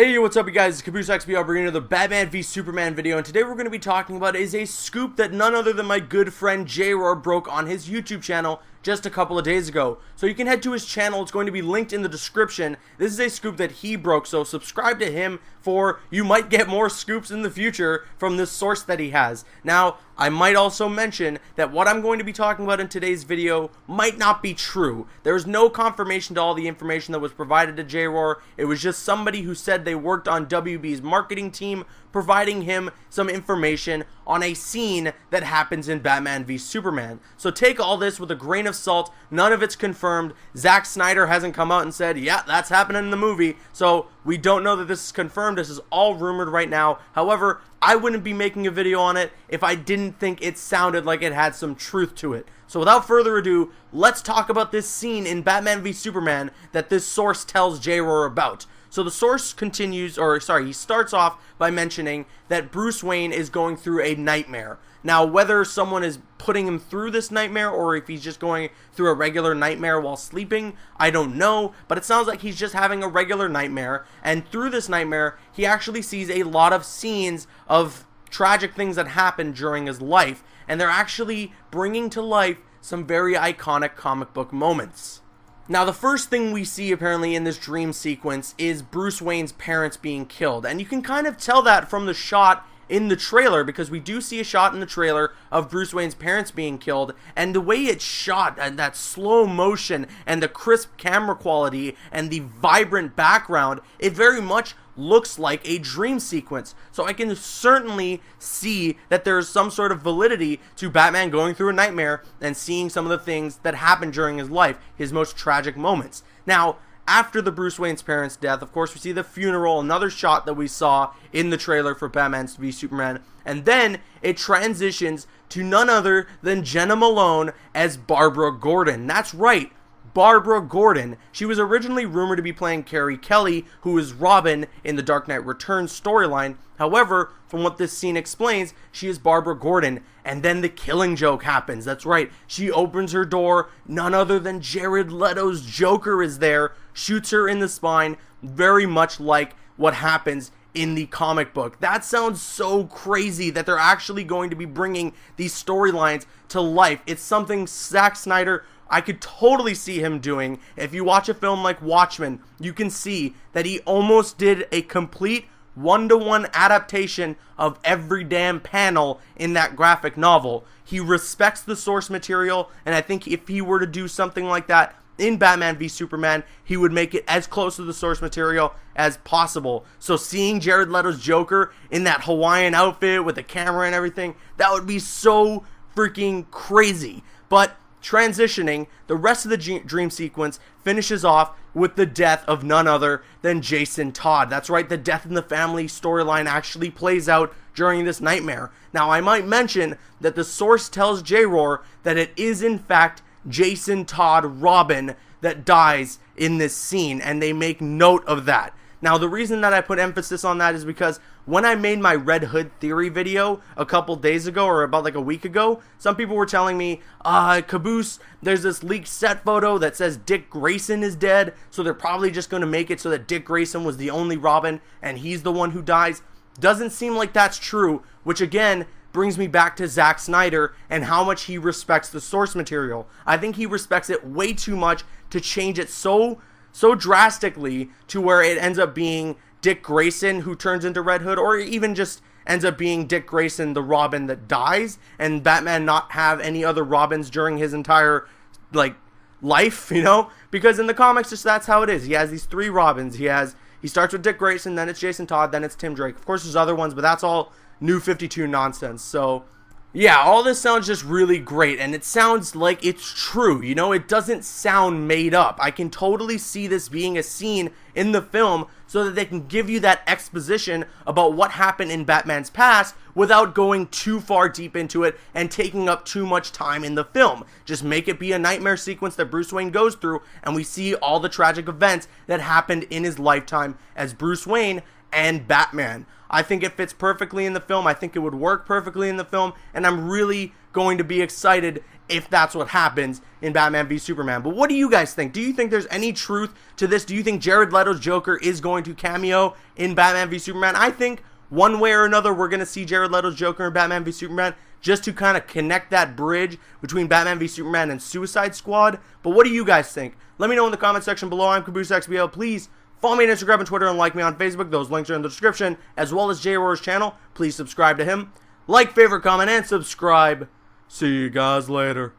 Hey, what's up you guys, it's Caboose XBL bringing you the Batman v Superman video, and today we're going to be talking about is a scoop that none other than my good friend J-Roar broke on his YouTube channel just a couple of days ago. So you can head to his channel, it's going to be linked in the description. This is a scoop that he broke, so subscribe to him for you might get more scoops in the future from this source that he has. Now, I might also mention that what I'm going to be talking about in today's video might not be true. There is no confirmation to all the information that was provided to J-Roar. It was just somebody who said they worked on WB's marketing team, providing him some information on a scene that happens in Batman v Superman. So take all this with a grain of salt. None of it's confirmed. Zack Snyder hasn't come out and said, yeah, that's happening in the movie. So we don't know that this is confirmed. This is all rumored right now. However, I wouldn't be making a video on it if I didn't think it sounded like it had some truth to it. So without further ado, let's talk about this scene in Batman v Superman that this source tells J-Roar about. So the source he starts off by mentioning that Bruce Wayne is going through a nightmare. Now, whether someone is putting him through this nightmare or if he's just going through a regular nightmare while sleeping, I don't know, but it sounds like he's just having a regular nightmare, and through this nightmare, he actually sees a lot of scenes of tragic things that happened during his life, and they're actually bringing to life some very iconic comic book moments. Now, the first thing we see apparently in this dream sequence is Bruce Wayne's parents being killed, and you can kind of tell that from the shot in the trailer, because we do see a shot in the trailer of Bruce Wayne's parents being killed, and the way it's shot, and that slow motion, and the crisp camera quality, and the vibrant background, it very much looks like a dream sequence. So I can certainly see that there's some sort of validity to Batman going through a nightmare and seeing some of the things that happened during his life, his most tragic moments. Now, after the Bruce Wayne's parents' death, of course, we see the funeral, another shot that we saw in the trailer for Batman v Superman, and then it transitions to none other than Jenna Malone as Barbara Gordon. That's right, Barbara Gordon. She was originally rumored to be playing Carrie Kelly, who is Robin in the Dark Knight Returns storyline. However, from what this scene explains, she is Barbara Gordon, and then the Killing Joke happens. That's right, she opens her door, none other than Jared Leto's Joker is there, shoots her in the spine, very much like what happens in the comic book. That sounds so crazy that they're actually going to be bringing these storylines to life. It's something Zack Snyder, I could totally see him doing. If you watch a film like Watchmen, you can see that he almost did a complete one-to-one adaptation of every damn panel in that graphic novel. He respects the source material, and I think if he were to do something like that in Batman v Superman, he would make it as close to the source material as possible. So seeing Jared Leto's Joker in that Hawaiian outfit with the camera and everything, that would be so freaking crazy. But transitioning, the rest of the dream sequence finishes off with the death of none other than Jason Todd. That's right, the Death in the Family storyline actually plays out during this nightmare. Now, I might mention that the source tells J-Roar that it is in fact Jason Todd Robin that dies in this scene, and they make note of that. Now, the reason that I put emphasis on that is because when I made my Red Hood theory video a couple days ago, or about like a week ago, some people were telling me, Caboose, there's this leaked set photo that says Dick Grayson is dead, so they're probably just going to make it so that Dick Grayson was the only Robin, and he's the one who dies. Doesn't seem like that's true, which again brings me back to Zack Snyder and how much he respects the source material. I think he respects it way too much to change it so drastically to where it ends up being Dick Grayson who turns into Red Hood, or even just ends up being Dick Grayson, the Robin that dies, and Batman not have any other Robins during his entire, life, you know? Because in the comics, just that's how it is. He has these three Robins. He starts with Dick Grayson, then it's Jason Todd, then it's Tim Drake. Of course, there's other ones, but that's all New 52 nonsense. So yeah, all this sounds just really great, and it sounds like it's true, you know, it doesn't sound made up. I can totally see this being a scene in the film so that they can give you that exposition about what happened in Batman's past without going too far deep into it and taking up too much time in the film. Just make it be a nightmare sequence that Bruce Wayne goes through, and we see all the tragic events that happened in his lifetime as Bruce Wayne and Batman. I think it fits perfectly in the film. I think it would work perfectly in the film, and I'm really going to be excited if that's what happens in Batman v Superman. But what do you guys think? Do you think there's any truth to this? Do you think Jared Leto's Joker is going to cameo in Batman v Superman? I think one way or another we're going to see Jared Leto's Joker in Batman v Superman, just to kind of connect that bridge between Batman v Superman and Suicide Squad. But what do you guys think? Let me know in the comment section below. I'm CaboosXBO. Please follow me on Instagram and Twitter and like me on Facebook. Those links are in the description, as well as J-Roar's channel. Please subscribe to him. Like, favorite, comment, and subscribe. See you guys later.